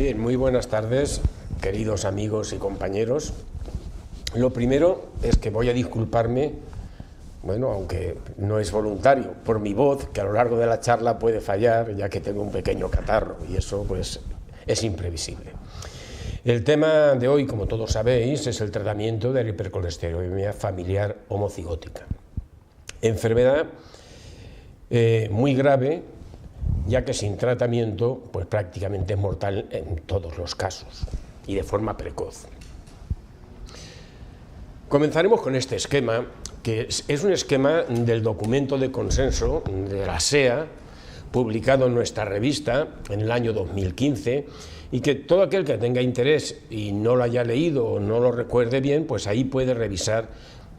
Bien, muy buenas tardes, queridos amigos y compañeros. Lo primero es que voy a disculparme, bueno, aunque no es voluntario, por mi voz, que a lo largo de la charla puede fallar, ya que tengo un pequeño catarro, y eso pues es imprevisible. El tema de hoy, como todos sabéis, es el tratamiento de la hipercolesterolemia familiar homocigótica. Enfermedad muy grave, ya que sin tratamiento pues prácticamente es mortal en todos los casos y de forma precoz. Comenzaremos con este esquema, que es un esquema del documento de consenso de la SEA, publicado en nuestra revista en el año 2015, y que todo aquel que tenga interés y no lo haya leído o no lo recuerde bien, pues ahí puede revisar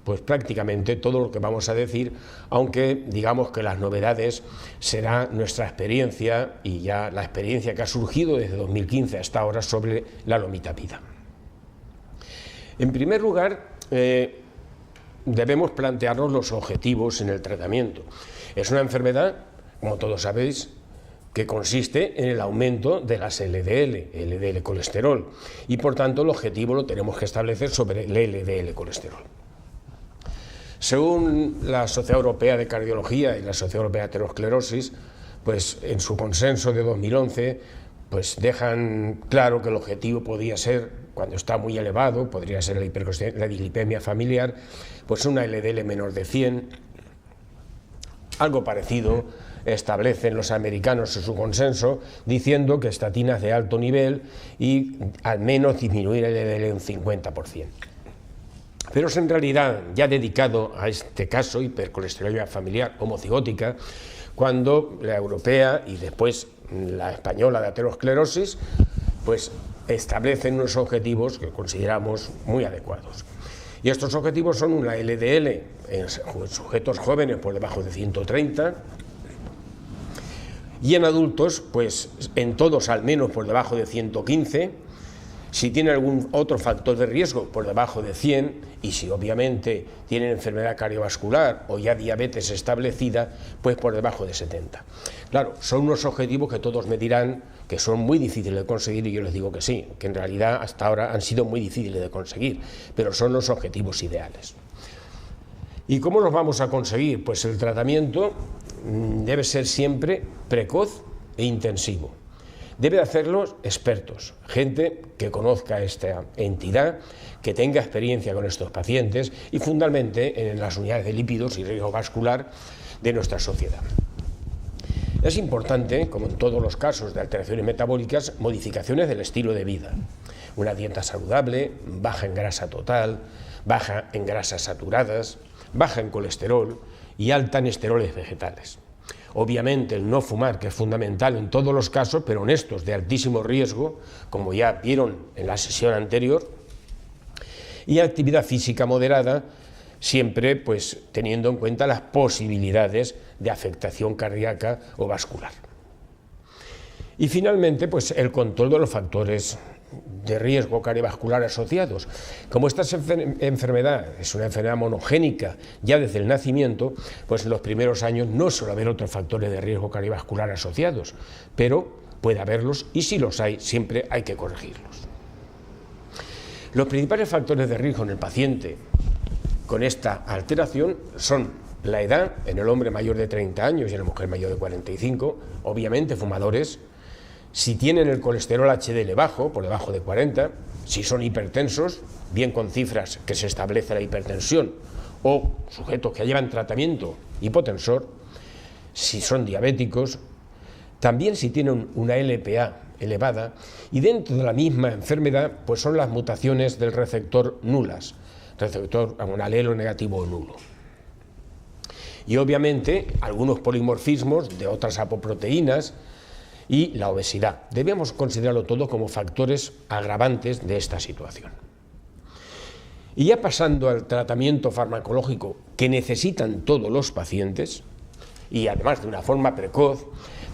pues prácticamente todo lo que vamos a decir, aunque digamos que las novedades será nuestra experiencia y ya la experiencia que ha surgido desde 2015 hasta ahora sobre la lomitapida. En primer lugar, debemos plantearnos los objetivos en el tratamiento. Es una enfermedad, como todos sabéis, que consiste en el aumento de las LDL colesterol, y por tanto el objetivo lo tenemos que establecer sobre el LDL colesterol. Según la Sociedad Europea de Cardiología y la Sociedad Europea de Aterosclerosis, pues en su consenso de 2011, pues dejan claro que el objetivo podría ser, cuando está muy elevado, podría ser la dislipemia familiar, pues una LDL menor de 100, algo parecido establecen los americanos en su consenso, diciendo que estatinas de alto nivel y al menos disminuir el LDL un 50%. Pero es en realidad ya dedicado a este caso, hipercolesterolemia familiar homocigótica, cuando la europea y después la española de aterosclerosis pues establecen unos objetivos que consideramos muy adecuados. Y estos objetivos son una LDL en sujetos jóvenes por debajo de 130, y en adultos, pues en todos al menos por debajo de 115, si tienen algún otro factor de riesgo por debajo de 100, y si obviamente tienen enfermedad cardiovascular o ya diabetes establecida, pues por debajo de 70. Claro, son unos objetivos que todos me dirán que son muy difíciles de conseguir, y yo les digo que sí, que en realidad hasta ahora han sido muy difíciles de conseguir, pero son los objetivos ideales. ¿Y cómo los vamos a conseguir? Pues el tratamiento debe ser siempre precoz e intensivo. Debe hacerlo expertos, gente que conozca esta entidad, que tenga experiencia con estos pacientes y fundamentalmente en las unidades de lípidos y riesgo vascular de nuestra sociedad. Es importante, como en todos los casos de alteraciones metabólicas, modificaciones del estilo de vida. Una dieta saludable, baja en grasa total, baja en grasas saturadas, baja en colesterol y alta en esteroles vegetales. Obviamente el no fumar, que es fundamental en todos los casos, pero en estos de altísimo riesgo, como ya vieron en la sesión anterior, y actividad física moderada, siempre pues teniendo en cuenta las posibilidades de afectación cardíaca o vascular. Y finalmente pues el control de los factores de riesgo cardiovascular asociados. Como esta enfermedad es una enfermedad monogénica ya desde el nacimiento, pues en los primeros años no suele haber otros factores de riesgo cardiovascular asociados, pero puede haberlos, y si los hay, siempre hay que corregirlos. Los principales factores de riesgo en el paciente con esta alteración son la edad, en el hombre mayor de 30 años y en la mujer mayor de 45, obviamente fumadores, si tienen el colesterol HDL bajo, por debajo de 40, si son hipertensos, bien con cifras que se establece la hipertensión, o sujetos que llevan tratamiento hipotensor, si son diabéticos, también si tienen una LPA elevada, y dentro de la misma enfermedad pues son las mutaciones del receptor nulas, receptor a un alelo negativo o nulo. Y obviamente algunos polimorfismos de otras apoproteínas, y la obesidad. Debemos considerarlo todo como factores agravantes de esta situación. Y ya pasando al tratamiento farmacológico que necesitan todos los pacientes, y además de una forma precoz,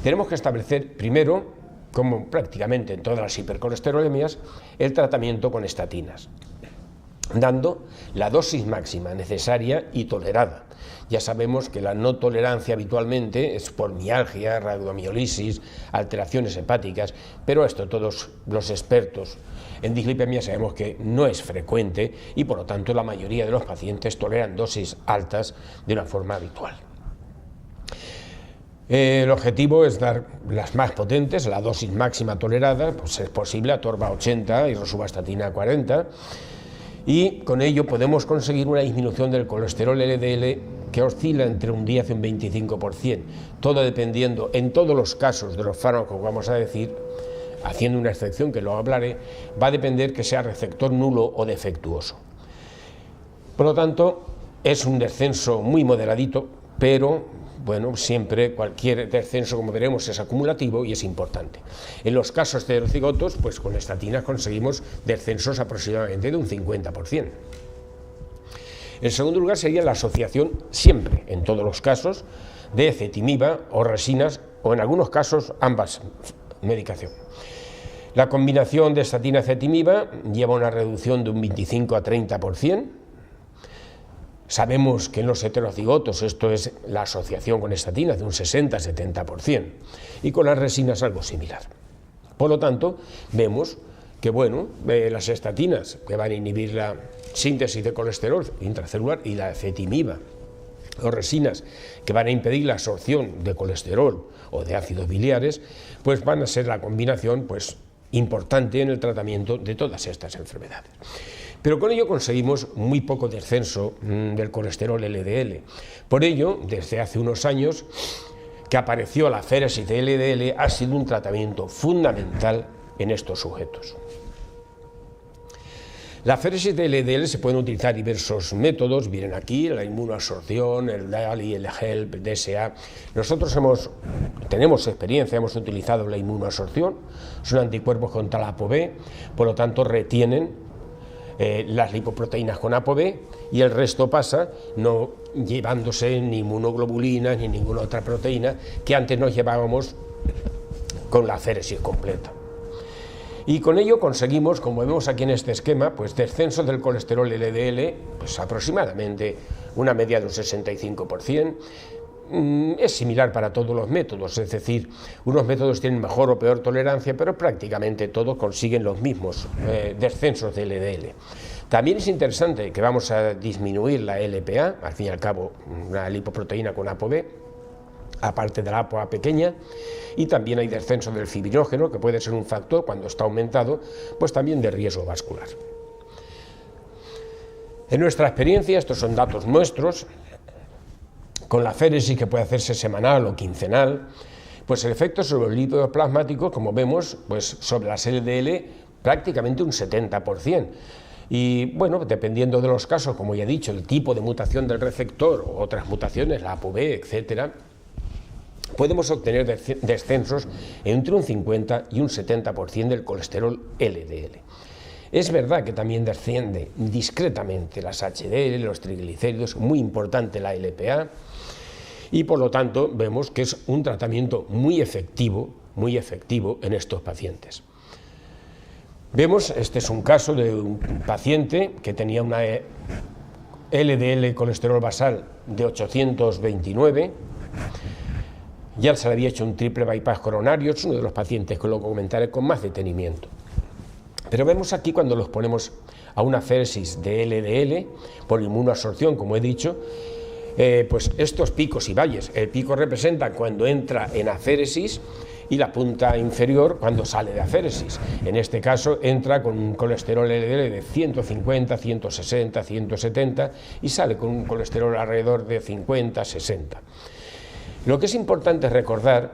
tenemos que establecer primero, como prácticamente en todas las hipercolesterolemias, el tratamiento con estatinas. dando la dosis máxima necesaria y tolerada. Ya sabemos que la no tolerancia habitualmente es por mialgia, radiomiolisis, alteraciones hepáticas, pero esto todos los expertos en dislipemia sabemos que no es frecuente y por lo tanto la mayoría de los pacientes toleran dosis altas de una forma habitual. El objetivo es dar las más potentes, la dosis máxima tolerada, pues es posible, atorva 80 y rosuvastatina 40, y con ello podemos conseguir una disminución del colesterol LDL que oscila entre un 10 y un 25%, todo dependiendo, en todos los casos de los fármacos, vamos a decir, haciendo una excepción que luego hablaré, va a depender que sea receptor nulo o defectuoso. Por lo tanto, es un descenso muy moderadito, pero bueno, siempre cualquier descenso, como veremos, es acumulativo y es importante. En los casos de heterocigotos, pues con estatinas conseguimos descensos aproximadamente de un 50%. En segundo lugar sería la asociación siempre, en todos los casos, de ezetimiba o resinas, o en algunos casos ambas medicación. La combinación de estatina-ezetimiba lleva una reducción de un 25 a 30%. Sabemos que en los heterocigotos esto es la asociación con estatinas de un 60 a 70%, y con las resinas algo similar. Por lo tanto, vemos que bueno, las estatinas que van a inhibir la síntesis de colesterol intracelular y la ezetimiba o resinas que van a impedir la absorción de colesterol o de ácidos biliares, pues van a ser la combinación pues importante en el tratamiento de todas estas enfermedades. Pero con ello conseguimos muy poco descenso del colesterol LDL. Por ello, desde hace unos años que apareció la féresis de LDL, ha sido un tratamiento fundamental en estos sujetos. La féresis de LDL se pueden utilizar diversos métodos, vienen aquí, la inmunoabsorción, el DALI, el HELP, el DSA. Nosotros tenemos experiencia, hemos utilizado la inmunoabsorción, son anticuerpos contra la ApoB, por lo tanto retienen las lipoproteínas con ApoB y el resto pasa no llevándose ni inmunoglobulinas ni ninguna otra proteína que antes nos llevábamos con la féresis completa. Y con ello conseguimos, como vemos aquí en este esquema, pues descenso del colesterol LDL, pues aproximadamente una media de un 65%. Es similar para todos los métodos, es decir, unos métodos tienen mejor o peor tolerancia, pero prácticamente todos consiguen los mismos descensos de LDL. También es interesante que vamos a disminuir la LPA, al fin y al cabo una lipoproteína con ApoB, aparte de la ApoA pequeña, y también hay descenso del fibrinógeno, que puede ser un factor cuando está aumentado, pues también de riesgo vascular. En nuestra experiencia, estos son datos nuestros, con la féresis que puede hacerse semanal o quincenal, pues el efecto sobre los lípidos plasmáticos, como vemos, pues sobre las LDL prácticamente un 70%. Y bueno, dependiendo de los casos, como ya he dicho, el tipo de mutación del receptor o otras mutaciones, la ApoB, etcétera, podemos obtener descensos entre un 50 y un 70% del colesterol LDL. Es verdad que también desciende discretamente las HDL, los triglicéridos, muy importante la LPA, y por lo tanto vemos que es un tratamiento muy efectivo en estos pacientes. Vemos, este es un caso de un paciente que tenía una LDL colesterol basal de 829, ya se le había hecho un triple bypass coronario, es uno de los pacientes que lo comentaré con más detenimiento. Pero vemos aquí cuando los ponemos a una féresis de LDL por inmunoabsorción, como he dicho, pues estos picos y valles. El pico representa cuando entra en aféresis y la punta inferior cuando sale de aféresis. En este caso entra con un colesterol LDL de 150, 160, 170 y sale con un colesterol alrededor de 50, 60. Lo que es importante recordar,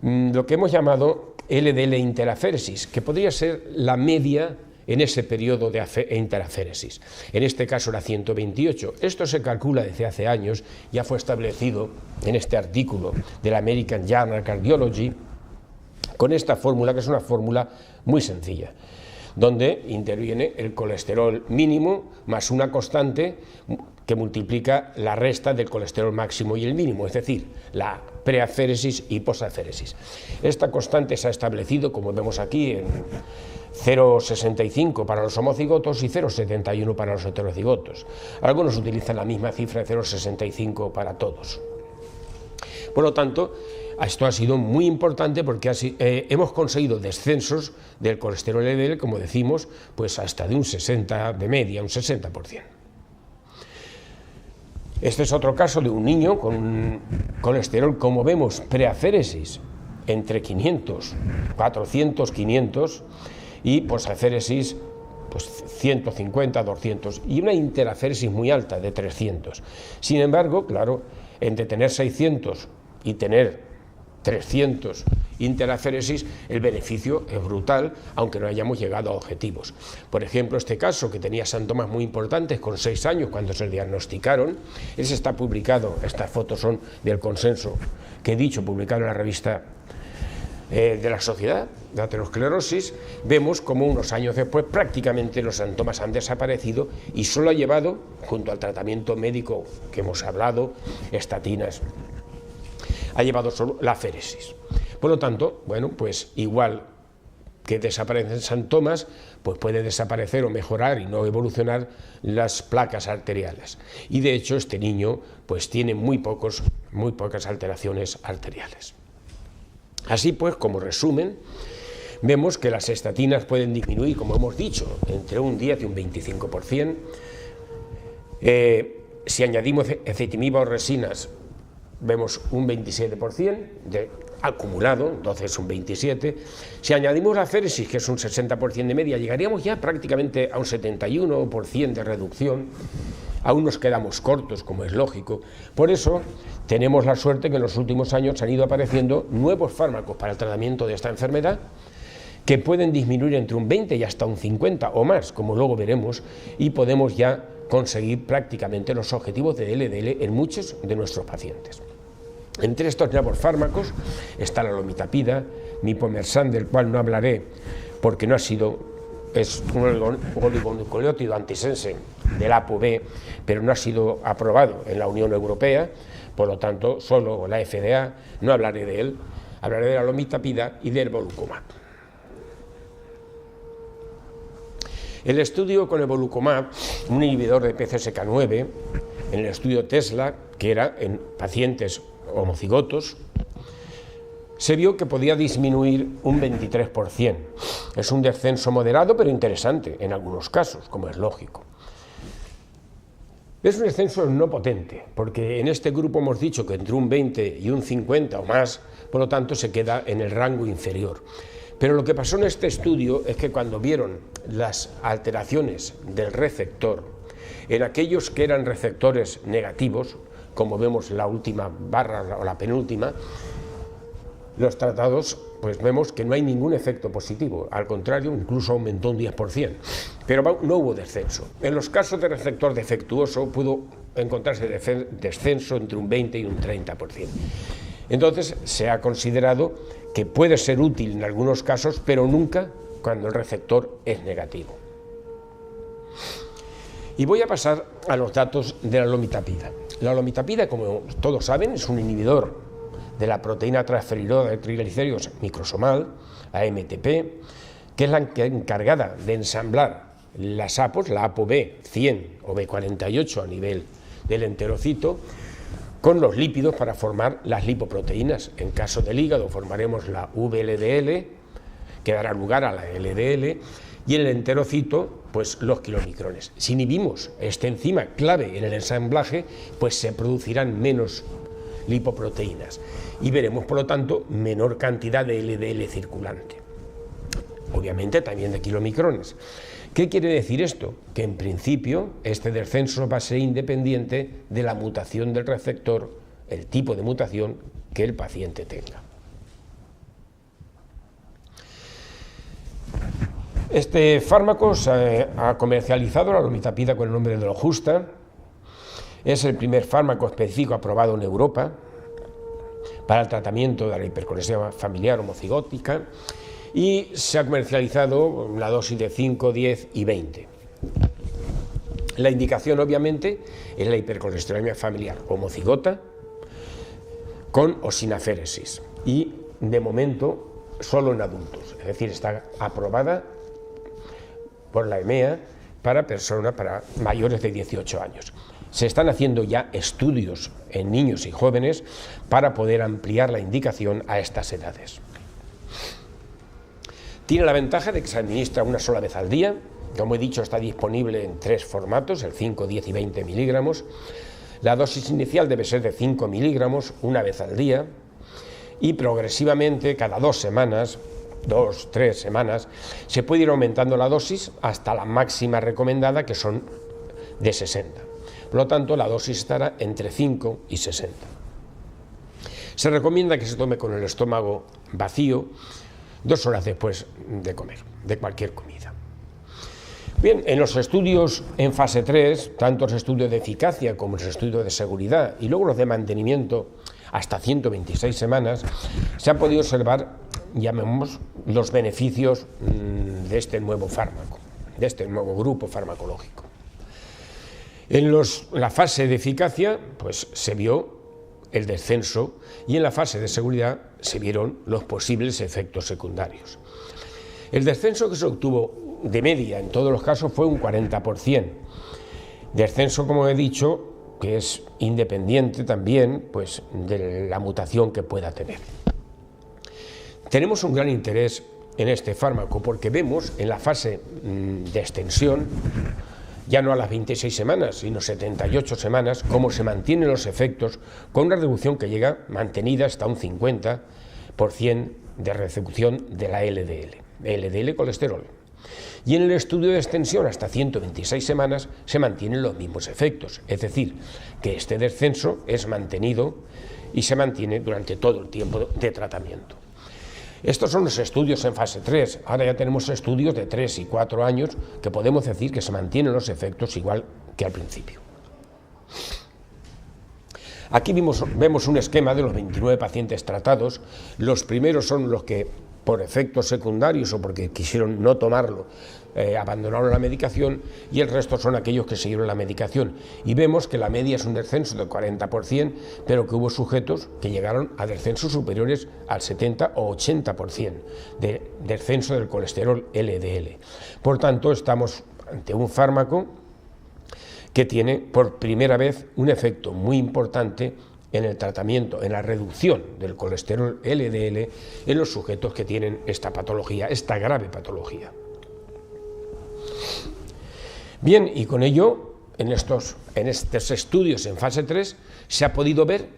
lo que hemos llamado LDL interaféresis, que podría ser la media en ese periodo de interaféresis. En este caso era 128. Esto se calcula desde hace años, ya fue establecido en este artículo del American Journal of Cardiology, con esta fórmula, que es una fórmula muy sencilla, donde interviene el colesterol mínimo más una constante que multiplica la resta del colesterol máximo y el mínimo, es decir, la preaféresis y posaféresis. Esta constante se ha establecido, como vemos aquí, 0,65 para los homocigotos y 0,71 para los heterocigotos. Algunos utilizan la misma cifra de 0,65 para todos. Por lo tanto, esto ha sido muy importante porque hemos conseguido descensos del colesterol LDL, como decimos, pues hasta de un 60, de media, un 60%. Este es otro caso de un niño con un colesterol, como vemos, preaféresis entre 500, 400, 500 y posaféresis pues 150, 200 y una interaféresis muy alta de 300. Sin embargo, claro, entre tener 600 y tener 300 interaféresis, el beneficio es brutal, aunque no hayamos llegado a objetivos. Por ejemplo, este caso, que tenía síntomas muy importantes con 6 años cuando se le diagnosticaron, ese está publicado, estas fotos son del consenso que he dicho, publicado en la revista de la Sociedad de Aterosclerosis. Vemos como unos años después prácticamente los síntomas han desaparecido y solo ha llevado, junto al tratamiento médico que hemos hablado, estatinas, ha llevado solo la aféresis. Por lo tanto, bueno, pues igual que desaparecen síntomas, pues puede desaparecer o mejorar y no evolucionar las placas arteriales. Y de hecho este niño pues tiene muy pocas alteraciones arteriales. Así pues, como resumen, vemos que las estatinas pueden disminuir, como hemos dicho, entre un 10 y un 25%. Si añadimos ezetimiba o resinas, vemos un 27% acumulado, entonces un 27%. Si añadimos la aféresis, que es un 60% de media, llegaríamos ya prácticamente a un 71% de reducción. Aún nos quedamos cortos, como es lógico. Por eso tenemos la suerte que en los últimos años han ido apareciendo nuevos fármacos para el tratamiento de esta enfermedad que pueden disminuir entre un 20 y hasta un 50 o más, como luego veremos, y podemos ya conseguir prácticamente los objetivos de LDL en muchos de nuestros pacientes. Entre estos nuevos fármacos está la lomitapida, mipomersan, del cual no hablaré porque no ha sido, es un oligonucleótido antisense del ApoB, pero no ha sido aprobado en la Unión Europea, por lo tanto, solo la FDA, no hablaré de él, hablaré de la lomitapida y del evolucumab. El estudio con evolucumab, un inhibidor de PCSK9, en el estudio Tesla, que era en pacientes homocigotos, se vio que podía disminuir un 23%. Es un descenso moderado, pero interesante en algunos casos, como es lógico. Es un descenso no potente, porque en este grupo hemos dicho que entre un 20 y un 50 o más, por lo tanto se queda en el rango inferior. Pero lo que pasó en este estudio es que cuando vieron las alteraciones del receptor, en aquellos que eran receptores negativos, como vemos en la última barra o la penúltima, los tratados, pues vemos que no hay ningún efecto positivo, al contrario, incluso aumentó un 10%, pero no hubo descenso. En los casos de receptor defectuoso pudo encontrarse descenso entre un 20 y un 30%. Entonces se ha considerado que puede ser útil en algunos casos, pero nunca cuando el receptor es negativo. Y voy a pasar a los datos de la lomitapida. La lomitapida, como todos saben, es un inhibidor de la proteína transferidora de triglicéridos microsomal, AMTP, que es la encargada de ensamblar las APOs, la ApoB 100 o B48 a nivel del enterocito, con los lípidos para formar las lipoproteínas. En caso del hígado formaremos la VLDL, que dará lugar a la LDL, y en el enterocito, pues los kilomicrones. Si inhibimos esta enzima clave en el ensamblaje, pues se producirán menos lipoproteínas y veremos, por lo tanto, menor cantidad de LDL circulante. Obviamente también de kilomicrones. ¿Qué quiere decir esto? Que en principio este descenso va a ser independiente de la mutación del receptor, el tipo de mutación que el paciente tenga. Este fármaco se ha comercializado, la lomitapida, con el nombre de Lojusta. Es el primer fármaco específico aprobado en Europa para el tratamiento de la hipercolesterolemia familiar homocigótica y se ha comercializado la dosis de 5, 10 y 20. La indicación, obviamente, es la hipercolesterolemia familiar homocigota con o sin aféresis y, de momento, solo en adultos, es decir, está aprobada por la EMEA para personas para mayores de 18 años. Se están haciendo ya estudios en niños y jóvenes para poder ampliar la indicación a estas edades. Tiene la ventaja de que se administra una sola vez al día. Como he dicho, está disponible en 3 formatos, el 5, 10 y 20 miligramos. La dosis inicial debe ser de 5 miligramos una vez al día y progresivamente cada 2 semanas, 2, 3 semanas, se puede ir aumentando la dosis hasta la máxima recomendada, que son de 60. Por lo tanto, la dosis estará entre 5 y 60. Se recomienda que se tome con el estómago vacío 2 horas después de comer, de cualquier comida. Bien, en los estudios en fase 3, tanto los estudios de eficacia como los estudios de seguridad y luego los de mantenimiento hasta 126 semanas, se han podido observar, llamemos, los beneficios de este nuevo fármaco, de este nuevo grupo farmacológico. En la fase de eficacia, pues se vio el descenso y en la fase de seguridad se vieron los posibles efectos secundarios. El descenso que se obtuvo de media en todos los casos fue un 40%. Descenso, como he dicho, que es independiente también pues, de la mutación que pueda tener. Tenemos un gran interés en este fármaco porque vemos en la fase de extensión, ya no a las 26 semanas, sino 78 semanas, cómo se mantienen los efectos con una reducción que llega mantenida hasta un 50% de reducción de la LDL colesterol. Y en el estudio de extensión hasta 126 semanas se mantienen los mismos efectos, es decir, que este descenso es mantenido y se mantiene durante todo el tiempo de tratamiento. Estos son los estudios en fase 3, ahora ya tenemos estudios de 3 y 4 años que podemos decir que se mantienen los efectos igual que al principio. Aquí vemos un esquema de los 29 pacientes tratados. Los primeros son los que por efectos secundarios o porque quisieron no tomarlo, abandonaron la medicación, y el resto son aquellos que siguieron la medicación. Y vemos que la media es un descenso del 40%, pero que hubo sujetos que llegaron a descensos superiores al 70 o 80% de descenso del colesterol LDL. Por tanto, estamos ante un fármaco que tiene por primera vez un efecto muy importante en el tratamiento, en la reducción del colesterol LDL en los sujetos que tienen esta patología, esta grave patología. Bien, y con ello, en estos estudios en fase 3, se ha podido ver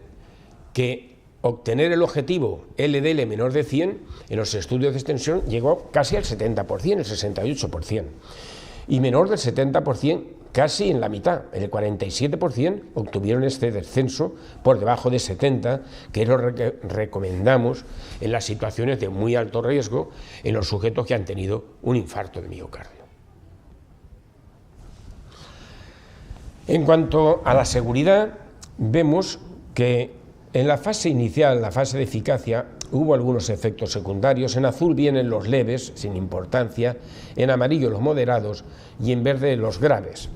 que obtener el objetivo LDL menor de 100 en los estudios de extensión llegó casi al 70%, el 68%, y menor del 70%, casi en la mitad, el 47% obtuvieron este descenso por debajo de 70, que es lo que recomendamos en las situaciones de muy alto riesgo en los sujetos que han tenido un infarto de miocardio. En cuanto a la seguridad, vemos que en la fase inicial, la fase de eficacia, hubo algunos efectos secundarios. En azul vienen los leves, sin importancia, en amarillo los moderados y en verde los graves.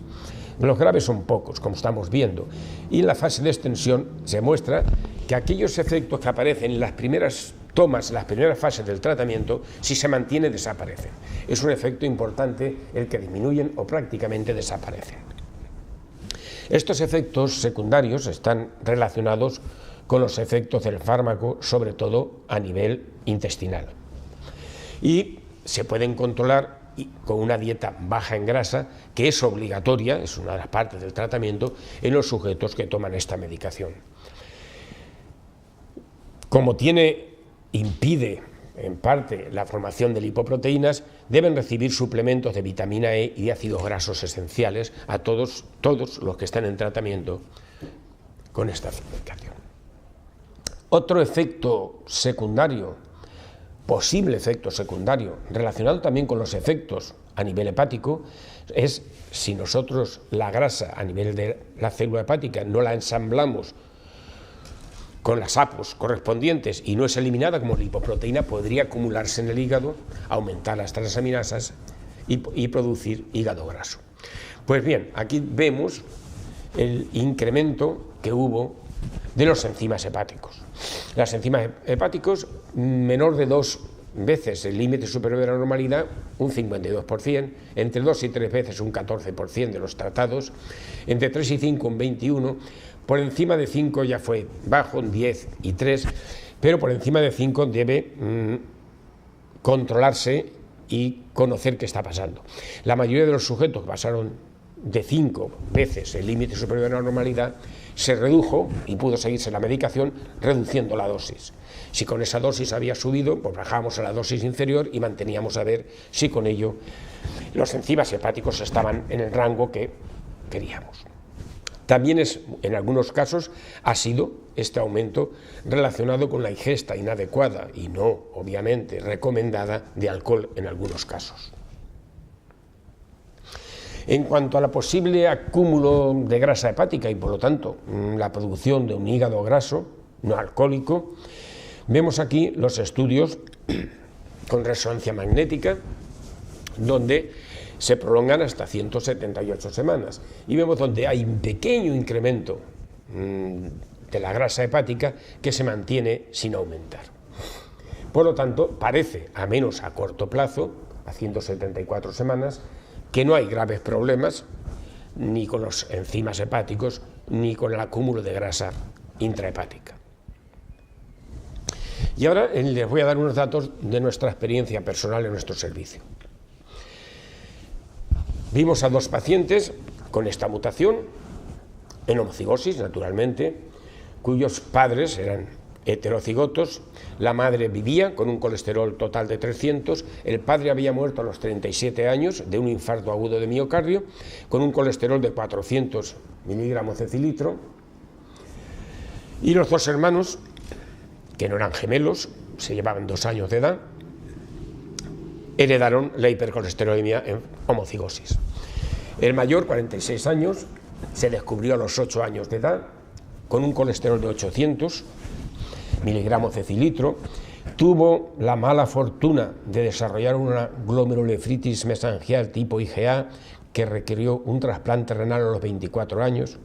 Los graves son pocos, como estamos viendo, y en la fase de extensión se muestra que aquellos efectos que aparecen en las primeras tomas, en las primeras fases del tratamiento, si se mantiene, desaparecen. Es un efecto importante el que disminuyen o prácticamente desaparecen. Estos efectos secundarios están relacionados con los efectos del fármaco, sobre todo a nivel intestinal. Y se pueden controlar con una dieta baja en grasa, que es obligatoria, es una de las partes del tratamiento, en los sujetos que toman esta medicación. Como impide en parte la formación de lipoproteínas, deben recibir suplementos de vitamina E y de ácidos grasos esenciales a todos los que están en tratamiento con esta medicación. Otro efecto secundario, posible efecto secundario, relacionado también con los efectos a nivel hepático, es si nosotros la grasa a nivel de la célula hepática no la ensamblamos con las APOs correspondientes y no es eliminada como lipoproteína, podría acumularse en el hígado, aumentar las transaminasas y producir hígado graso. Pues bien, aquí vemos el incremento que hubo de los enzimas hepáticos. Las enzimas hepáticos menor de 2 veces el límite superior de la normalidad, un 52%, entre 2 y 3 veces un 14% de los tratados, entre 3 y 5 un 21%, por encima de 5 ya fue bajo, un 10 y 3, pero por encima de 5 debe controlarse y conocer qué está pasando. La mayoría de los sujetos que pasaron de 5 veces el límite superior de la normalidad se redujo y pudo seguirse la medicación reduciendo la dosis. Si con esa dosis había subido, pues bajábamos a la dosis inferior y manteníamos a ver si con ello los enzimas hepáticos estaban en el rango que queríamos. También en algunos casos ha sido este aumento relacionado con la ingesta inadecuada y no, obviamente, recomendada de alcohol en algunos casos. En cuanto a la posible acúmulo de grasa hepática y, por lo tanto, la producción de un hígado graso no alcohólico, vemos aquí los estudios con resonancia magnética, donde se prolongan hasta 178 semanas. Y vemos donde hay un pequeño incremento de la grasa hepática que se mantiene sin aumentar. Por lo tanto, parece, a menos a corto plazo, a 174 semanas, que no hay graves problemas ni con los enzimas hepáticos ni con el acúmulo de grasa intrahepática. Y ahora les voy a dar unos datos de nuestra experiencia personal en nuestro servicio. Vimos a 2 pacientes con esta mutación, en homocigosis, naturalmente, cuyos padres eran heterocigotos, la madre vivía con un colesterol total de 300, el padre había muerto a los 37 años de un infarto agudo de miocardio, con un colesterol de 400 miligramos de cilitro, y los 2 hermanos, que no eran gemelos, se llevaban 2 años de edad, heredaron la hipercolesterolemia en homocigosis. El mayor, 46 años, se descubrió a los 8 años de edad, con un colesterol de 800 miligramos de cilitro, tuvo la mala fortuna de desarrollar una glomerulonefritis mesangial tipo IgA que requirió un trasplante renal a los 24 años,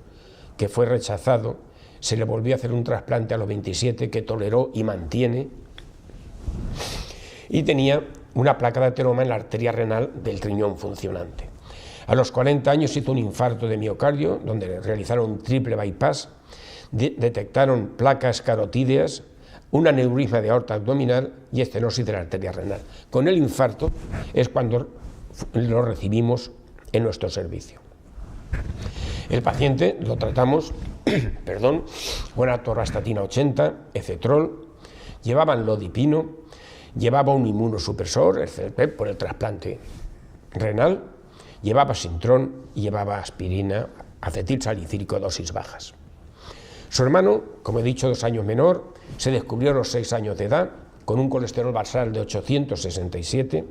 que fue rechazado, se le volvió a hacer un trasplante a los 27 que toleró y mantiene, y tenía una placa de ateroma en la arteria renal del riñón funcionante. A los 40 años hizo un infarto de miocardio, donde realizaron un triple bypass, detectaron placas carotídeas, un aneurisma de aorta abdominal y estenosis de la arteria renal. Con el infarto es cuando lo recibimos en nuestro servicio. El paciente lo tratamos con atorvastatina 80, ecetrol, llevaban lodipino, llevaba un inmunosupresor, el CELPEP, por el trasplante renal, llevaba sintrón y llevaba aspirina, acetilsalicílico, dosis bajas. Su hermano, como he dicho, 2 años menor, se descubrió a los 6 años de edad, con un colesterol basal de 867.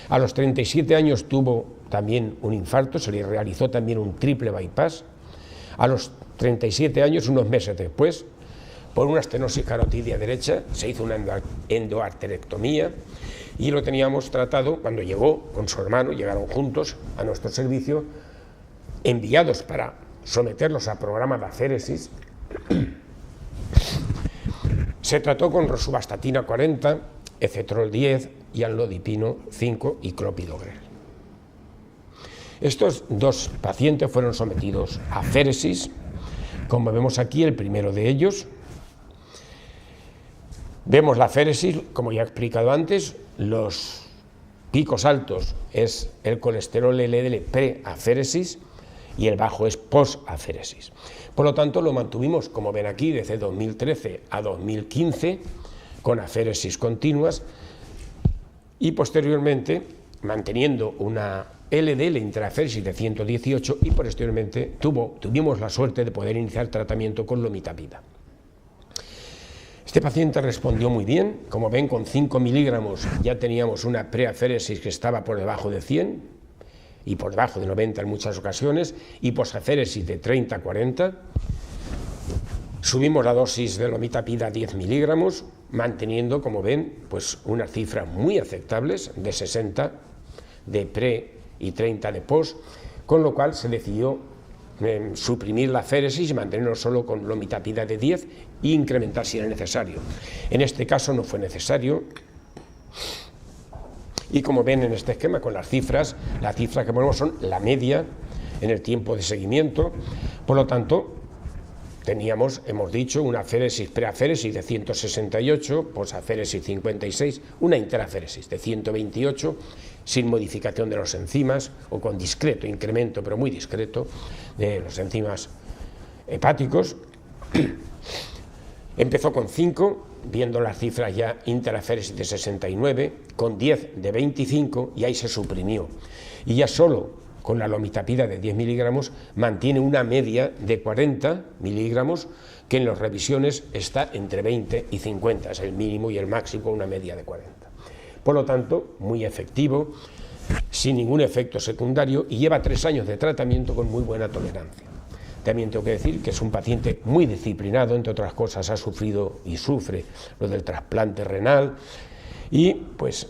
A los 37 años tuvo también un infarto, se le realizó también un triple bypass. A los 37 años, unos meses después, por una estenosis carotidia derecha, se hizo una endoarterectomía y lo teníamos tratado cuando llegó con su hermano, llegaron juntos a nuestro servicio, enviados para someterlos a programa de aféresis. Se trató con rosuvastatina 40, ecetrol 10 y amlodipino 5 y clopidogrel. Estos 2 pacientes fueron sometidos a aféresis, como vemos aquí el primero de ellos. Vemos la aféresis, como ya he explicado antes, los picos altos es el colesterol LDL pre-aféresis y el bajo es post-aféresis. Por lo tanto, lo mantuvimos, como ven aquí, desde 2013 a 2015, con aféresis continuas, y posteriormente manteniendo una LDL intraaféresis de 118 y posteriormente tuvimos la suerte de poder iniciar tratamiento con lomitapida. Este paciente respondió muy bien, como ven, con 5 miligramos ya teníamos una preaféresis que estaba por debajo de 100 y por debajo de 90 en muchas ocasiones, y posaféresis de 30 a 40. Subimos la dosis de lomitapida a 10 miligramos, manteniendo, como ven, pues unas cifras muy aceptables de 60 de pre y 30 de post, con lo cual se decidió suprimir la aféresis y mantenernos solo con lomitapida de 10 e incrementar si era necesario. En este caso no fue necesario, Y como ven en este esquema con las cifras que ponemos son la media en el tiempo de seguimiento. Por lo tanto, teníamos, hemos dicho, una aféresis preaféresis de 168, posaféresis 56, una interaféresis de 128, sin modificación de los enzimas o con discreto incremento, pero muy discreto, de los enzimas hepáticos. Empezó con 5, viendo las cifras ya interaféresis de 69, con 10 de 25 y ahí se suprimió. Y ya solo con la lomitapida de 10 miligramos mantiene una media de 40 miligramos que en las revisiones está entre 20 y 50, es el mínimo y el máximo, una media de 40. Por lo tanto, muy efectivo, sin ningún efecto secundario y lleva 3 años de tratamiento con muy buena tolerancia. También tengo que decir que es un paciente muy disciplinado, entre otras cosas ha sufrido y sufre lo del trasplante renal y pues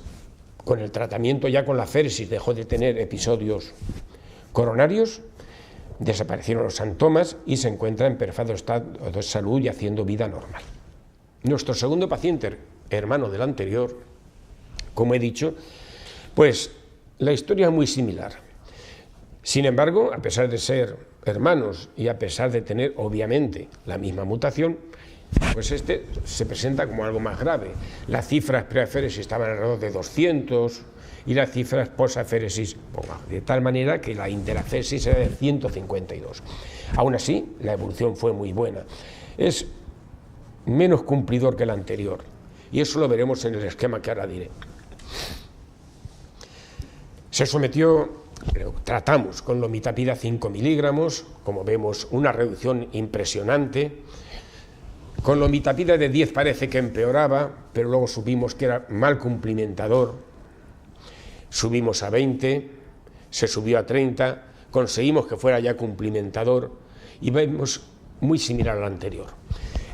con el tratamiento ya con la aféresis dejó de tener episodios coronarios, desaparecieron los síntomas y se encuentra en perfecto estado de salud y haciendo vida normal. Nuestro segundo paciente, hermano del anterior, como he dicho, pues la historia es muy similar. Sin embargo, a pesar de ser hermanos y a pesar de tener obviamente la misma mutación, pues este se presenta como algo más grave. Las cifras preaféresis estaban alrededor de 200 y las cifras posaféresis, de tal manera que la interaféresis era de 152. Aún así, la evolución fue muy buena. Es menos cumplidor que el anterior y eso lo veremos en el esquema que ahora diré. Se sometió, tratamos con lomitapida 5 miligramos, como vemos una reducción impresionante. Con lomitapida de 10 parece que empeoraba, pero luego supimos que era mal cumplimentador, subimos a 20, se subió a 30, conseguimos que fuera ya cumplimentador y vemos muy similar al anterior.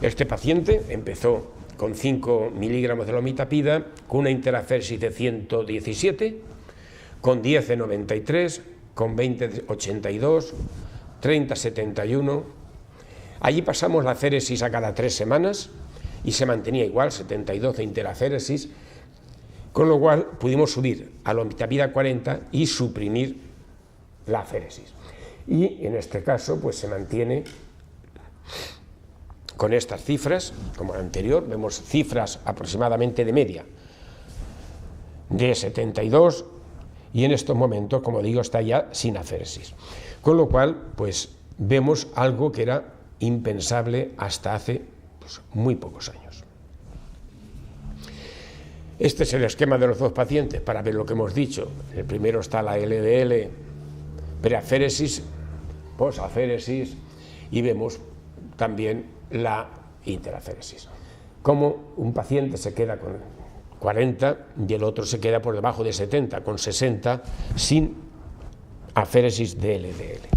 Este paciente empezó con 5 miligramos de lomitapida, con una interaféresis de 117, con 10 de 93, con 20 de 82, 30 71. Allí pasamos la aféresis a cada 3 semanas y se mantenía igual, 72 de interaféresis, con lo cual pudimos subir a lomitapida 40 y suprimir la aféresis. Y en este caso pues se mantiene con estas cifras, como el anterior, vemos cifras aproximadamente de media de 72 y en estos momentos, como digo, está ya sin aféresis. Con lo cual, pues vemos algo que era impensable hasta hace muy pocos años. Este es el esquema de los dos pacientes para ver lo que hemos dicho. El primero está la LDL, preaféresis, posaféresis y vemos también la interaféresis. Como un paciente se queda con 40 y el otro se queda por debajo de 70, con 60 sin aféresis de LDL.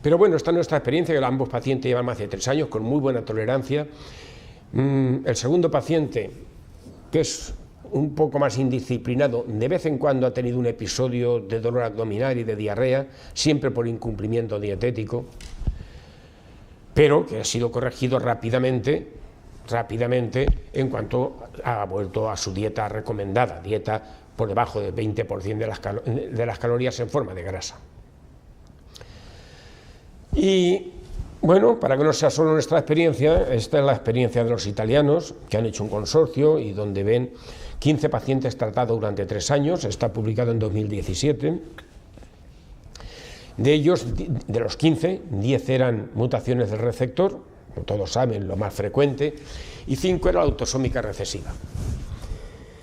Pero bueno, esta es nuestra experiencia, que ambos pacientes llevan más de 3 años con muy buena tolerancia. El segundo paciente, que es un poco más indisciplinado, de vez en cuando ha tenido un episodio de dolor abdominal y de diarrea, siempre por incumplimiento dietético, pero que ha sido corregido rápidamente en cuanto ha vuelto a su dieta recomendada, dieta por debajo del 20% de las calorías en forma de grasa. Y bueno, para que no sea solo nuestra experiencia, esta es la experiencia de los italianos que han hecho un consorcio y donde ven 15 pacientes tratados durante 3 años, está publicado en 2017. De ellos, de los 15, 10 eran mutaciones del receptor, como todos saben, lo más frecuente, y 5 era la autosómica recesiva.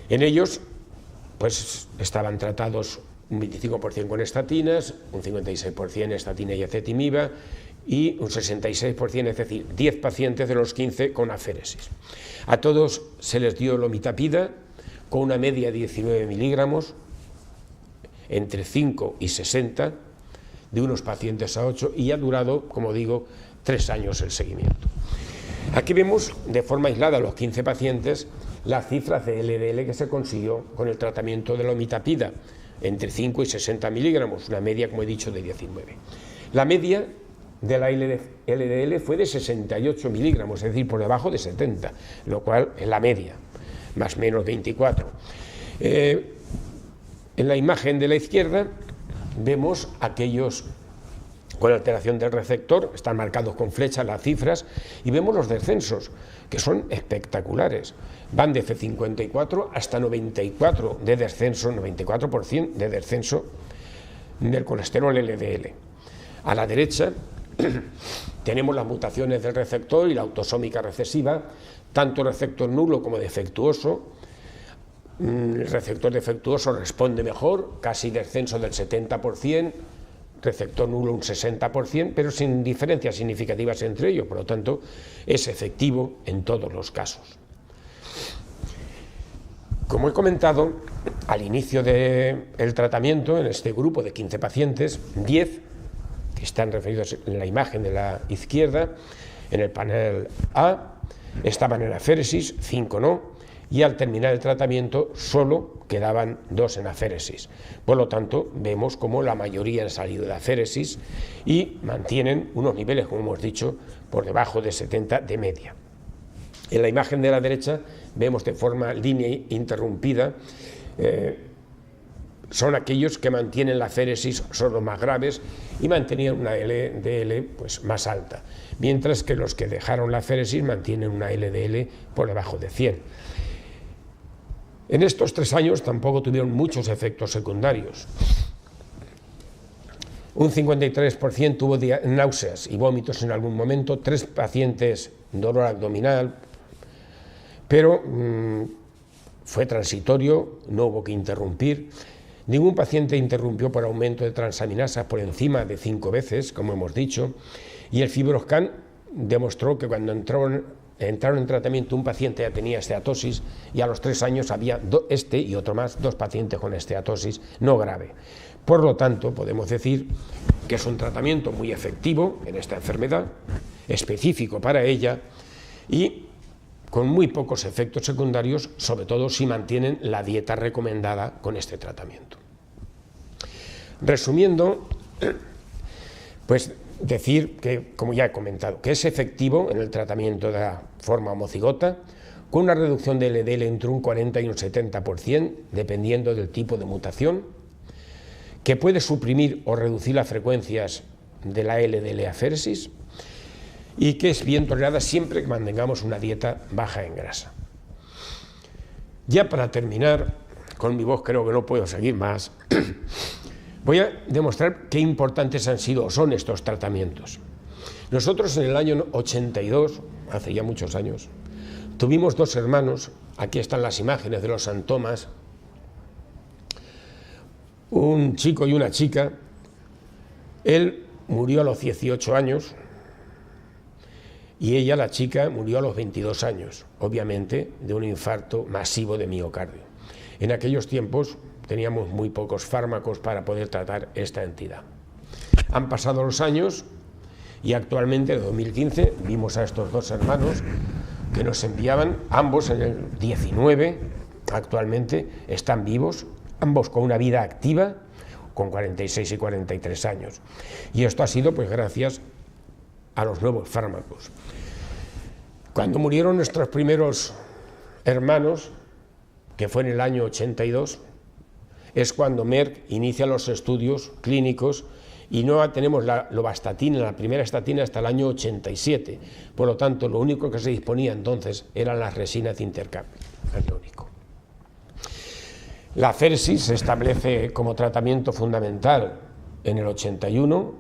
En ellos, pues estaban tratados un 25% con estatinas, un 56% estatina y ezetimiba y un 66%, es decir, 10 pacientes de los 15 con aféresis. A todos se les dio lomitapida con una media de 19 miligramos, entre 5 y 60, de unos pacientes a 8, y ha durado, como digo, 3 años el seguimiento. Aquí vemos de forma aislada a los 15 pacientes las cifras de LDL que se consiguió con el tratamiento de lomitapida, entre 5 y 60 miligramos, una media, como he dicho, de 19. La media de la LDL fue de 68 miligramos, es decir, por debajo de 70, lo cual es la media, más o menos 24. En la imagen de la izquierda vemos aquellos con alteración del receptor, están marcados con flechas las cifras, y vemos los descensos, que son espectaculares. Van de F54 hasta 94 de descenso, 94% de descenso del colesterol LDL. A la derecha tenemos las mutaciones del receptor y la autosómica recesiva, tanto receptor nulo como defectuoso. El receptor defectuoso responde mejor, casi descenso del 70%, receptor nulo un 60%, pero sin diferencias significativas entre ellos, por lo tanto es efectivo en todos los casos. Como he comentado, al inicio del tratamiento, en este grupo de 15 pacientes, 10, que están referidos en la imagen de la izquierda, en el panel A, estaban en aféresis, 5 no, y al terminar el tratamiento solo quedaban 2 en aféresis. Por lo tanto, vemos como la mayoría han salido de aféresis y mantienen unos niveles, como hemos dicho, por debajo de 70 de media. En la imagen de la derecha vemos de forma línea interrumpida, son aquellos que mantienen la aféresis, son los más graves y mantenían una LDL pues, más alta, mientras que los que dejaron la aféresis mantienen una LDL por debajo de 100. En estos 3 años tampoco tuvieron muchos efectos secundarios. Un 53% tuvo náuseas y vómitos en algún momento, 3 pacientes dolor abdominal, pero fue transitorio, no hubo que interrumpir. Ningún paciente interrumpió por aumento de transaminasas por encima de 5 veces, como hemos dicho, y el FibroScan demostró que cuando entraron en tratamiento un paciente ya tenía esteatosis y a los 3 años había este y otro más, 2 pacientes con esteatosis no grave. Por lo tanto, podemos decir que es un tratamiento muy efectivo en esta enfermedad, específico para ella y con muy pocos efectos secundarios, sobre todo si mantienen la dieta recomendada con este tratamiento. Resumiendo, pues decir que, como ya he comentado, que es efectivo en el tratamiento de la forma homocigota, con una reducción de LDL entre un 40 y un 70%, dependiendo del tipo de mutación, que puede suprimir o reducir las frecuencias de la LDL aféresis y que es bien tolerada siempre que mantengamos una dieta baja en grasa. Ya para terminar, con mi voz creo que no puedo seguir más, voy a demostrar qué importantes han sido o son estos tratamientos. Nosotros en el año 82, hace ya muchos años, tuvimos 2 hermanos, aquí están las imágenes de los San Tomás, un chico y una chica. Él murió a los 18 años y ella, la chica, murió a los 22 años, obviamente de un infarto masivo de miocardio. En aquellos tiempos teníamos muy pocos fármacos para poder tratar esta entidad. Han pasado los años y actualmente, en 2015, vimos a estos 2 hermanos que nos enviaban, ambos en el 19, actualmente están vivos, ambos con una vida activa, con 46 y 43 años. Y esto ha sido pues gracias a los nuevos fármacos. Cuando murieron nuestros primeros hermanos, que fue en el año 82, es cuando Merck inicia los estudios clínicos y no tenemos la lovastatina, la primera estatina, hasta el año 87. Por lo tanto, lo único que se disponía entonces eran las resinas de intercambio, es lo único. La aféresis se establece como tratamiento fundamental en el 81,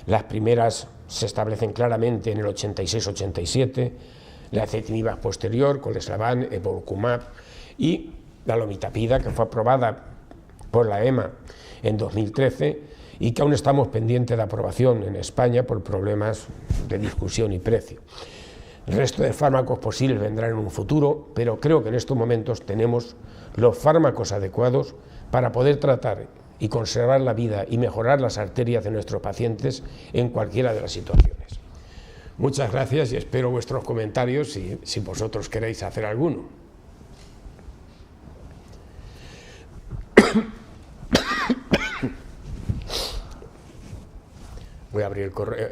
las primeras se establecen claramente en el 86-87, la ezetimiba posterior, coleslavan, evolocumab y la lomitapida, que fue aprobada por la EMA en 2013 y que aún estamos pendientes de aprobación en España por problemas de discusión y precio. El resto de fármacos posibles vendrán en un futuro, pero creo que en estos momentos tenemos los fármacos adecuados para poder tratar y conservar la vida y mejorar las arterias de nuestros pacientes en cualquiera de las situaciones. Muchas gracias y espero vuestros comentarios si vosotros queréis hacer alguno. Voy a abrir el correo.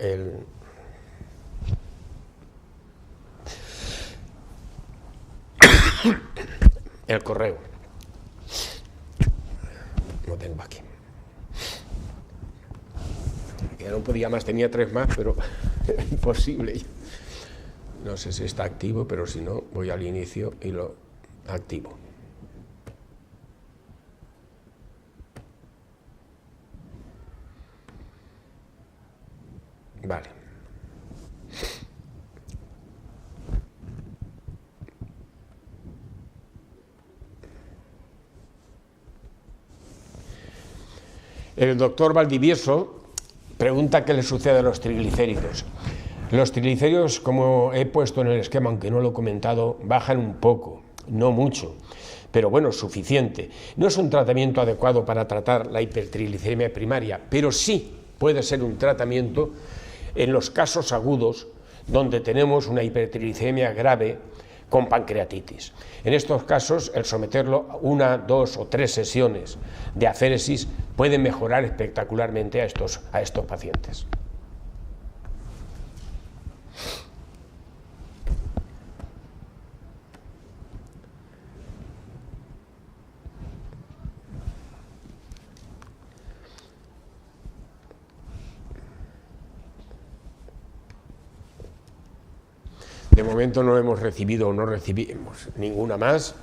El correo. Lo tengo aquí. Ya no podía más, tenía 3 más, pero era imposible. No sé si está activo, pero si no, voy al inicio y lo activo. Vale. El doctor Valdivieso pregunta qué le sucede a los triglicéridos. Los triglicéridos, como he puesto en el esquema, aunque no lo he comentado, bajan un poco, no mucho, pero bueno, suficiente. No es un tratamiento adecuado para tratar la hipertriglicemia primaria, pero sí puede ser un tratamiento en los casos agudos donde tenemos una hipertriglicemia grave con pancreatitis. En estos casos, el someterlo a 1, 2 o 3 sesiones de aféresis puede mejorar espectacularmente a estos pacientes. De momento no hemos recibido o no recibimos ninguna más.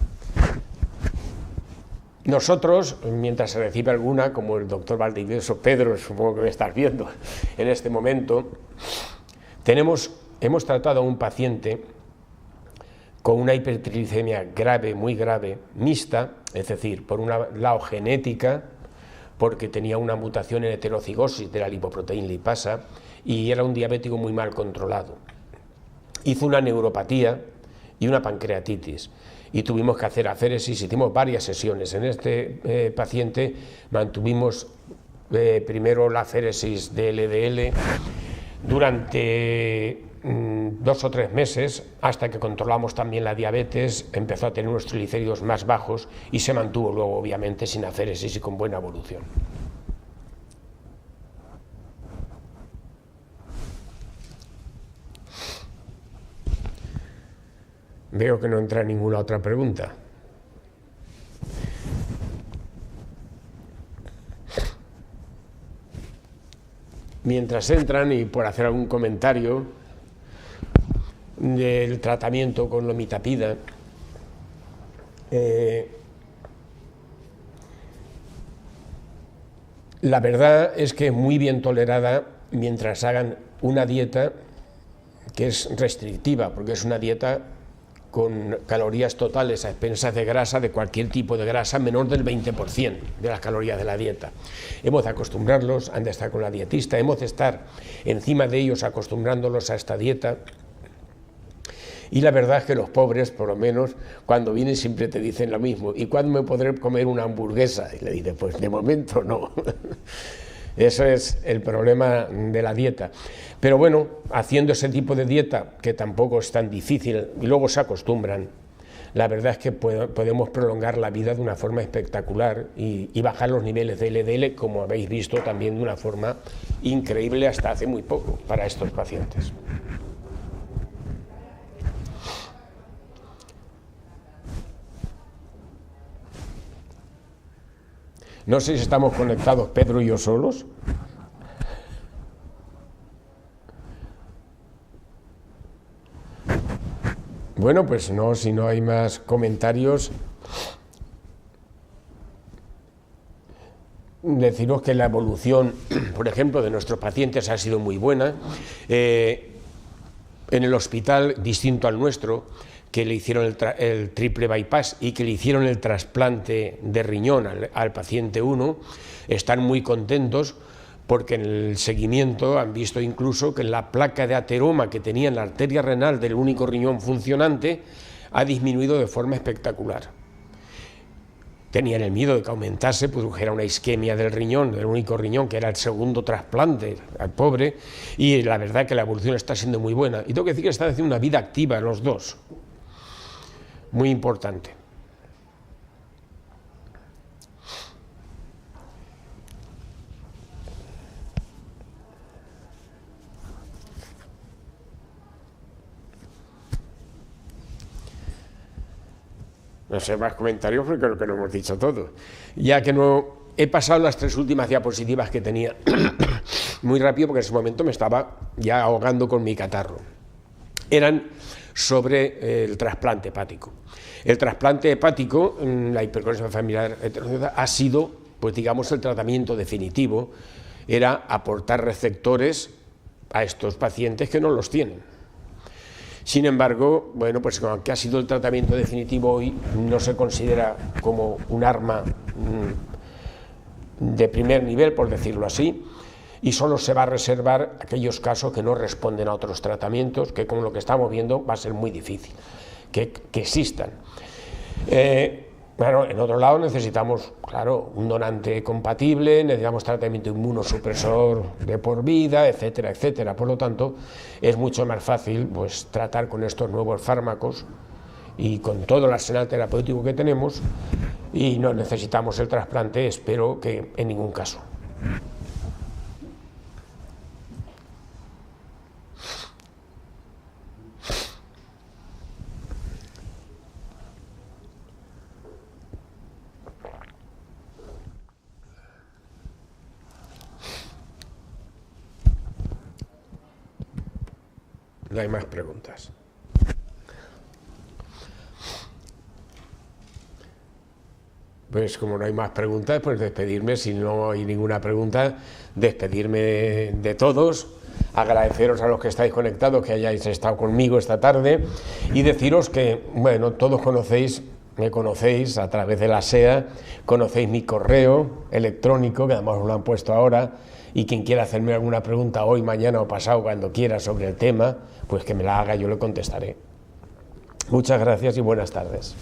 Nosotros, mientras se recibe alguna, como el doctor Valdivieso, Pedro, supongo que me estás viendo en este momento, hemos tratado a un paciente con una hipertriglicemia grave, muy grave, mixta, es decir, por un lado genética, porque tenía una mutación en heterocigosis de la lipoproteína lipasa y era un diabético muy mal controlado. Hizo una neuropatía y una pancreatitis y tuvimos que hacer aféresis, hicimos varias sesiones. En este paciente mantuvimos primero la aféresis de LDL durante 2 o 3 meses, hasta que controlamos también la diabetes, empezó a tener unos triglicéridos más bajos y se mantuvo luego obviamente sin aféresis y con buena evolución. Veo que no entra ninguna otra pregunta. Mientras entran, y por hacer algún comentario del tratamiento con lomitapida, la verdad es que es muy bien tolerada mientras hagan una dieta que es restrictiva, porque es una dieta con calorías totales a expensas de grasa, de cualquier tipo de grasa, menor del 20% de las calorías de la dieta. Hemos de acostumbrarlos, han de estar con la dietista, hemos de estar encima de ellos acostumbrándolos a esta dieta. Y la verdad es que los pobres, por lo menos, cuando vienen siempre te dicen lo mismo: ¿y cuándo me podré comer una hamburguesa? Y le dices, pues de momento no. Eso es el problema de la dieta. Pero bueno, haciendo ese tipo de dieta, que tampoco es tan difícil, y luego se acostumbran, la verdad es que podemos prolongar la vida de una forma espectacular y bajar los niveles de LDL, como habéis visto, también de una forma increíble hasta hace muy poco para estos pacientes. No sé si estamos conectados Pedro y yo solos. Bueno, pues no, si no hay más comentarios, deciros que la evolución, por ejemplo, de nuestros pacientes ha sido muy buena. En el hospital distinto al nuestro, que le hicieron el triple bypass y que le hicieron el trasplante de riñón al paciente 1, están muy contentos porque en el seguimiento han visto incluso que la placa de ateroma que tenía en la arteria renal del único riñón funcionante ha disminuido de forma espectacular. Tenían el miedo de que aumentase, produjera una isquemia del riñón, del único riñón, que era el segundo trasplante al pobre, y la verdad que la evolución está siendo muy buena. Y tengo que decir que están haciendo una vida activa los dos, muy importante. No sé, más comentarios porque creo que lo hemos dicho todo. Ya que no he pasado las 3 últimas diapositivas que tenía muy rápido porque en ese momento me estaba ya ahogando con mi catarro. Eran sobre el trasplante hepático. El trasplante hepático, la hiperconexión familiar heterozigota, ha sido, pues digamos, el tratamiento definitivo, era aportar receptores a estos pacientes que no los tienen. Sin embargo, bueno, pues aunque ha sido el tratamiento definitivo hoy, no se considera como un arma de primer nivel, por decirlo así, y solo se va a reservar aquellos casos que no responden a otros tratamientos, que como lo que estamos viendo va a ser muy difícil que existan. Bueno, en otro lado necesitamos, claro, un donante compatible, necesitamos tratamiento inmunosupresor de por vida, etcétera, etcétera. Por lo tanto, es mucho más fácil pues tratar con estos nuevos fármacos y con todo el arsenal terapéutico que tenemos, y no necesitamos el trasplante, espero que en ningún caso. No hay más preguntas. Pues como no hay más preguntas, pues despedirme, si no hay ninguna pregunta, despedirme de todos, agradeceros a los que estáis conectados que hayáis estado conmigo esta tarde y deciros que, bueno, todos me conocéis a través de la SEA, conocéis mi correo electrónico, que además os lo han puesto ahora, y quien quiera hacerme alguna pregunta hoy, mañana o pasado, cuando quiera sobre el tema, pues que me la haga, yo le contestaré. Muchas gracias y buenas tardes.